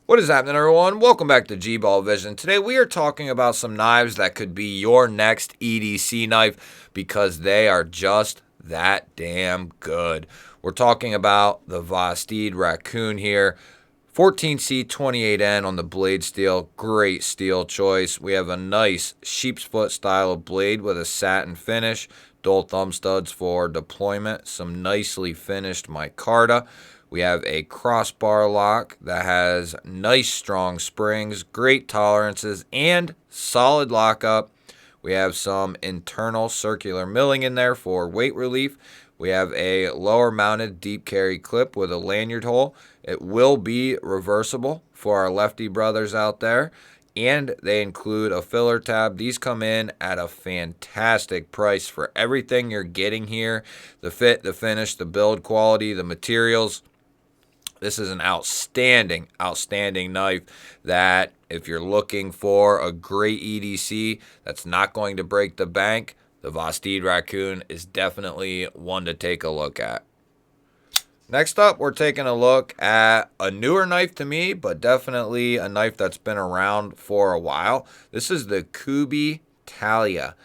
What is happening, everyone? Welcome back to G-Ball Vision. Today we are talking about some knives that could be your next EDC knife because they are just that damn good. We're talking about the Vasid Raccoon here. 14C28N on the blade steel. Great steel choice. We have a nice sheep's foot style of blade with a satin finish. Dual thumb studs for deployment. Some nicely finished micarta. We have a crossbar lock that has nice strong springs, great tolerances, and solid lockup. We have some internal circular milling in there for weight relief. We have a lower mounted deep carry clip with a lanyard hole. It will be reversible for our lefty brothers out there. And they include a filler tab. These come in at a fantastic price for everything you're getting here. The fit, the finish, the build quality, the materials. This is an outstanding knife that if you're looking for a great EDC that's not going to break the bank, the Vasid Raccoon is definitely one to take a look at. Next up, we're taking a look at a newer knife to me, but definitely a knife that's been around for a while. This is the Kubby Talia.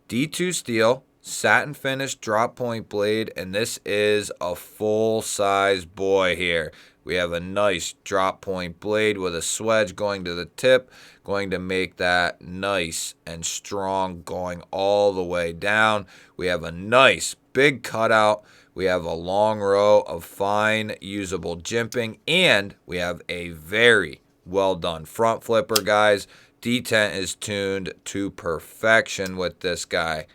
D2 steel, satin finished drop point blade, and this is a full size boy here. We have a nice drop point blade with a swedge going to the tip, going to make that nice and strong going all the way down. We have a nice big cutout. We have a long row of fine usable jimping, and we have a very well done front flipper, guys. detent is tuned to perfection with this guy.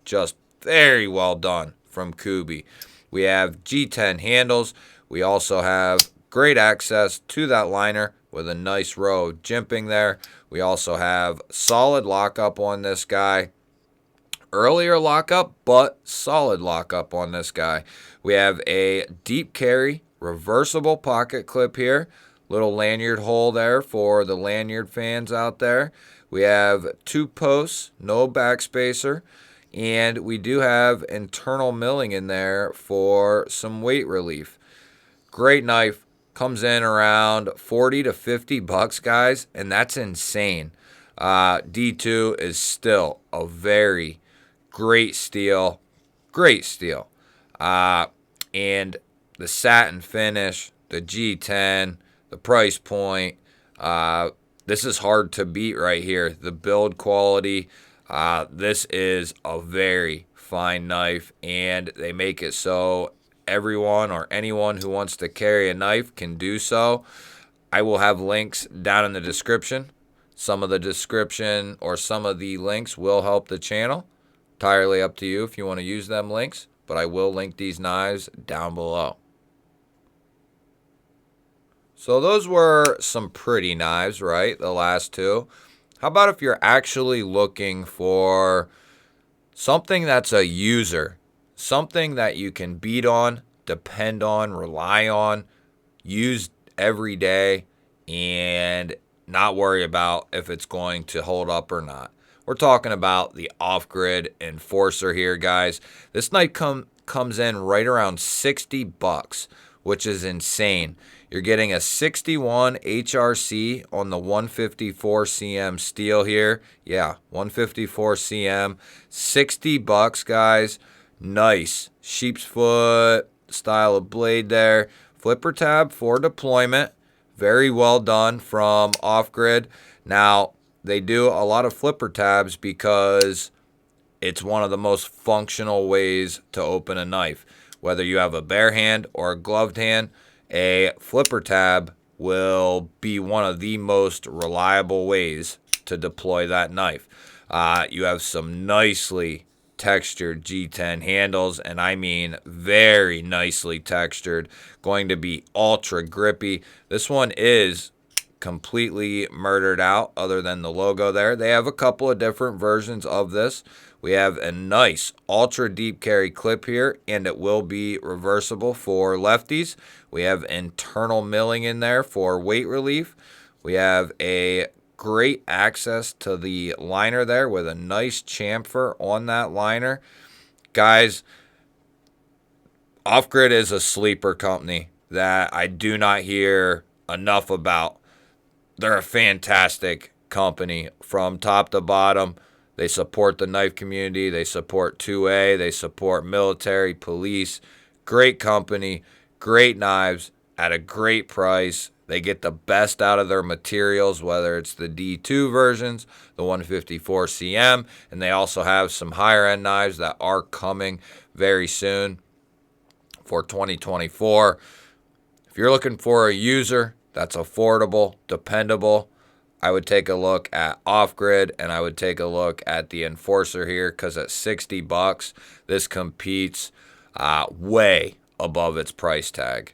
Just very well done from KUBEY. We have G10 handles. We also have great access to that liner with a nice row of jimping there. We also have solid lockup on this guy. Earlier lockup, but solid lockup on this guy. We have a deep carry reversible pocket clip here. Little lanyard hole there for the lanyard fans out there. We have 2 posts, no backspacer. And we do have internal milling in there for some weight relief. Great knife. Comes in around 40 to 50 bucks, guys, and that's insane. D2 is still a very great steel. Great steel. And the satin finish, the G10, the price point, this is hard to beat right here. The build quality. This is a very fine knife, and they make it so everyone or anyone who wants to carry a knife can do so. I will have links down in the description. Some of the description or some of the links will help the channel. Entirely up to you if you want to use them links, but I will link these knives down below. So those were some pretty knives, right? The last two. How about if you're actually looking for something that's a user, something that you can beat on, depend on, rely on, use every day, and not worry about if it's going to hold up or not? We're talking about the Offgrid Enforcer here, guys. This knife comes in right around 60 bucks, which is insane. You're getting a 61 HRC on the 154 cm steel here. Yeah, 154 cm. 60 bucks, guys. Nice sheep's foot style of blade there. Flipper tab for deployment. Very well done from Offgrid. Now, they do a lot of flipper tabs because it's one of the most functional ways to open a knife. Whether you have a bare hand or a gloved hand, a flipper tab will be one of the most reliable ways to deploy that knife. You have some nicely textured G10 handles, and I mean very nicely textured. Going to be ultra grippy. This one is completely murdered out other than the logo there. They have a couple of different versions of this. We have a nice ultra deep carry clip here, and it will be reversible for lefties. We have internal milling in there for weight relief. We have a great access to the liner there with a nice chamfer on that liner. Guys, Offgrid is a sleeper company that I do not hear enough about. they're a fantastic company from top to bottom. They support the knife community. They support 2A. They support military, police. Great company, great knives at a great price. They get the best out of their materials, whether it's the D2 versions, the 154 CM, and they also have some higher end knives that are coming very soon for 2024. If you're looking for a user that's affordable, dependable, I would take a look at Offgrid, and I would take a look at the Enforcer here, because at $60, this competes way above its price tag.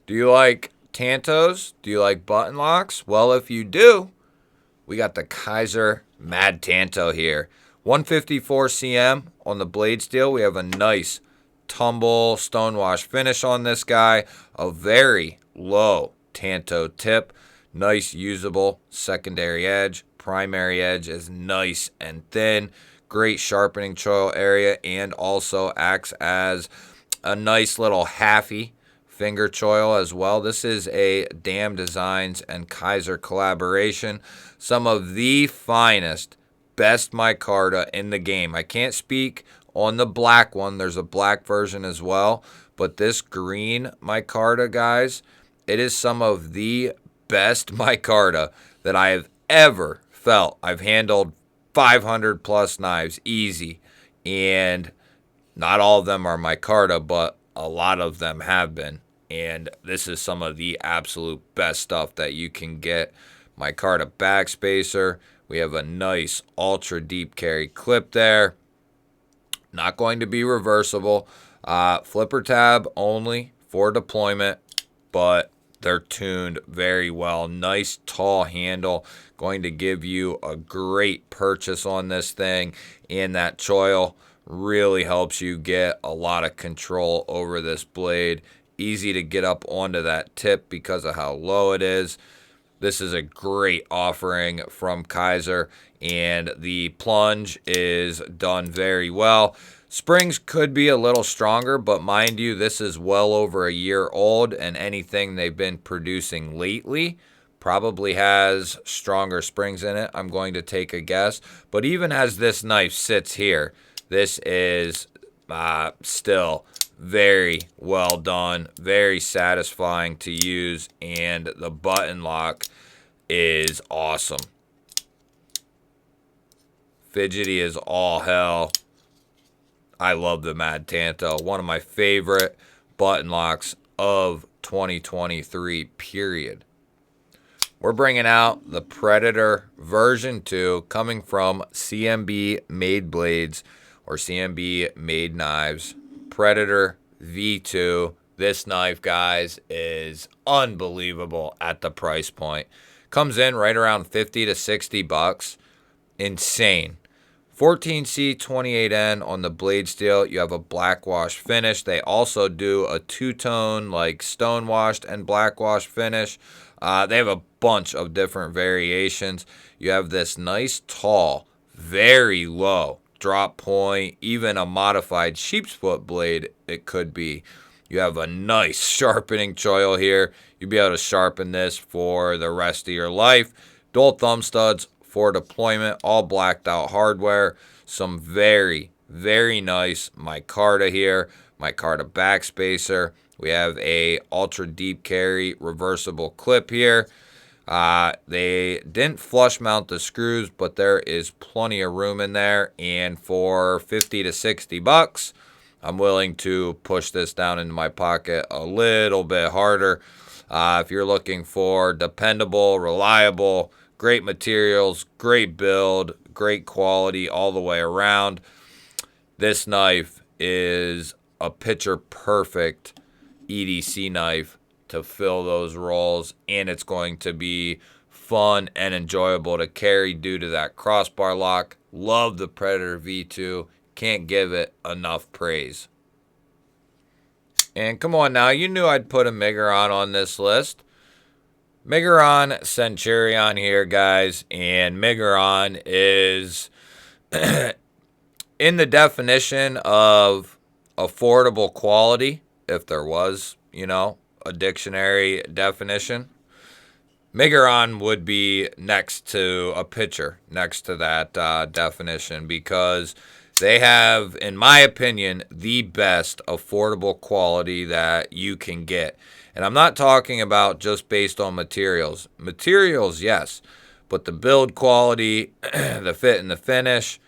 Do you like Tantos? Do you like button locks? Well, if you do, we got the Kaiser Mad Tanto here. 154 CM on the blade steel. We have a nice tumble stonewash finish on this guy. A very low Tanto tip. Nice usable secondary edge. Primary edge is nice and thin. Great sharpening choil area, and also acts as a nice little halfy finger choil as well. This is a Dam Designs and Kaiser collaboration. Some of the finest, best micarta in the game. I can't speak on the black one. There's a black version as well. But this green micarta, guys, it is some of the best micarta that I have ever felt. I've handled 500 plus knives easy, and not all of them are micarta, but a lot of them have been. And this is some of the absolute best stuff that you can get. Micarta backspacer. We have a nice ultra deep carry clip there. Not going to be reversible. Flipper tab only for deployment, but they're tuned very well. Nice tall handle. Going to give you a great purchase on this thing. And that choil really helps you get a lot of control over this blade. Easy to get up onto that tip because of how low it is. This is a great offering from Kaiser, and the plunge is done very well. Springs could be a little stronger, but mind you, this is well over a year old, and anything they've been producing lately probably has stronger springs in it, I'm going to take a guess. But even as this knife sits here, this is still very well done, very satisfying to use, and the button lock is awesome. Fidgety as all hell. I love the Mad Tanto. One of my favorite button locks of 2023, period. We're bringing out the Predator version 2 coming from CMB Made Blades, or CMB Made Knives. Predator V2. This knife, guys, is unbelievable at the price point. Comes in right around 50 to 60 bucks. Insane. 14C 28N on the blade steel. You have a black wash finish. They also do a two-tone, like stone washed and black wash finish. They have a bunch of different variations. You have this nice tall, very low drop point, even a modified sheep's foot blade it could be. You have a nice sharpening choil here. You'll be able to sharpen this for the rest of your life. Dual thumb studs for deployment, all blacked out hardware. Some very, very nice micarta here. Micarta backspacer. We have a ultra deep carry reversible clip here. They didn't flush mount the screws, but there is plenty of room in there. And for 50 to 60 bucks, I'm willing to push this down into my pocket a little bit harder. If you're looking for dependable, reliable, great materials, great build, great quality all the way around, this knife is a picture perfect EDC knife to fill those roles, and it's going to be fun and enjoyable to carry due to that crossbar lock. Love the Predator V2. Can't give it enough praise. And come on now, you knew I'd put a Migon on this list. Migon Centurion here, guys, and Migon is in the definition of affordable quality, if there was, a dictionary definition. Migon would be next to a pitcher, next to that definition, because they have, in my opinion, the best affordable quality that you can get. And I'm not talking about just based on materials. Materials, yes, but the build quality, the fit and the finish,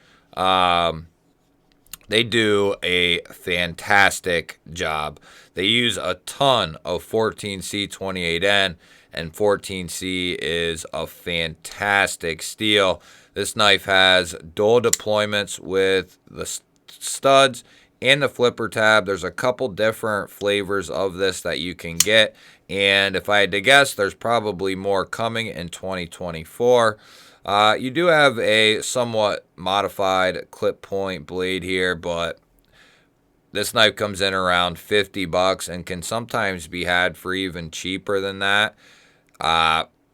they do a fantastic job. They use a ton of 14C28N, and 14C is a fantastic steel. This knife has dual deployments with the studs and the flipper tab. There's a couple different flavors of this that you can get, and if I had to guess, there's probably more coming in 2024. You do have a somewhat modified clip point blade here, but this knife comes in around 50 bucks and can sometimes be had for even cheaper than that.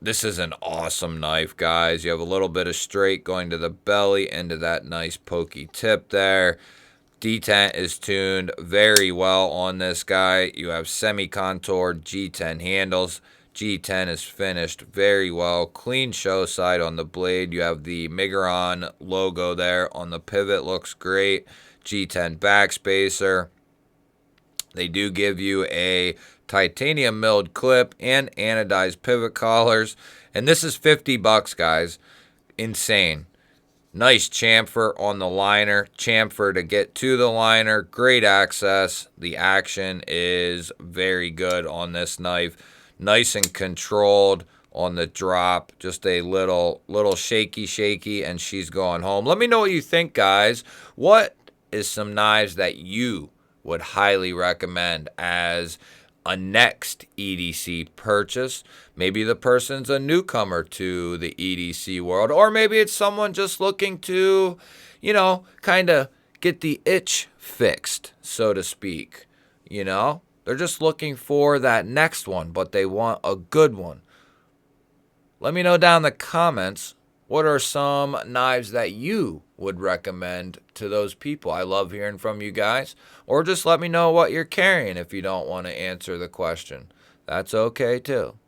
This is an awesome knife, guys. You have a little bit of straight going to the belly into that nice pokey tip there. Detent is tuned very well on this guy. You have semi-contoured G10 handles. G10 is finished very well. Clean show side on the blade. You have the Migon logo there on the pivot. Looks great. G10 backspacer. They do give you a titanium milled clip and anodized pivot collars. And this is 50 bucks, guys. Insane. Nice chamfer on the liner. Chamfer to get to the liner. Great access. The action is very good on this knife. Nice and controlled on the drop. Just a little shaky, and she's going home. Let me know what you think, guys. What is some knives that you would highly recommend as a next EDC purchase? Maybe the person's a newcomer to the EDC world, or maybe it's someone just looking to, kind of get the itch fixed, so to speak. They're just looking for that next one, but they want a good one. Let me know down in the comments, what are some knives that you would recommend to those people? I love hearing from you guys. Or just let me know what you're carrying if you don't want to answer the question. That's okay too.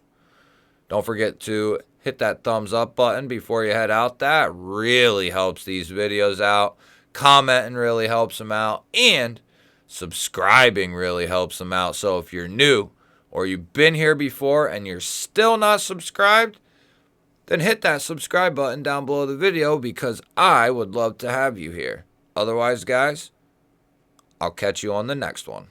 Don't forget to hit that thumbs up button before you head out. That really helps these videos out. Commenting really helps them out. And subscribing really helps them out. So if you're new or you've been here before and you're still not subscribed, then hit that subscribe button down below the video, because I would love to have you here. Otherwise, guys, I'll catch you on the next one.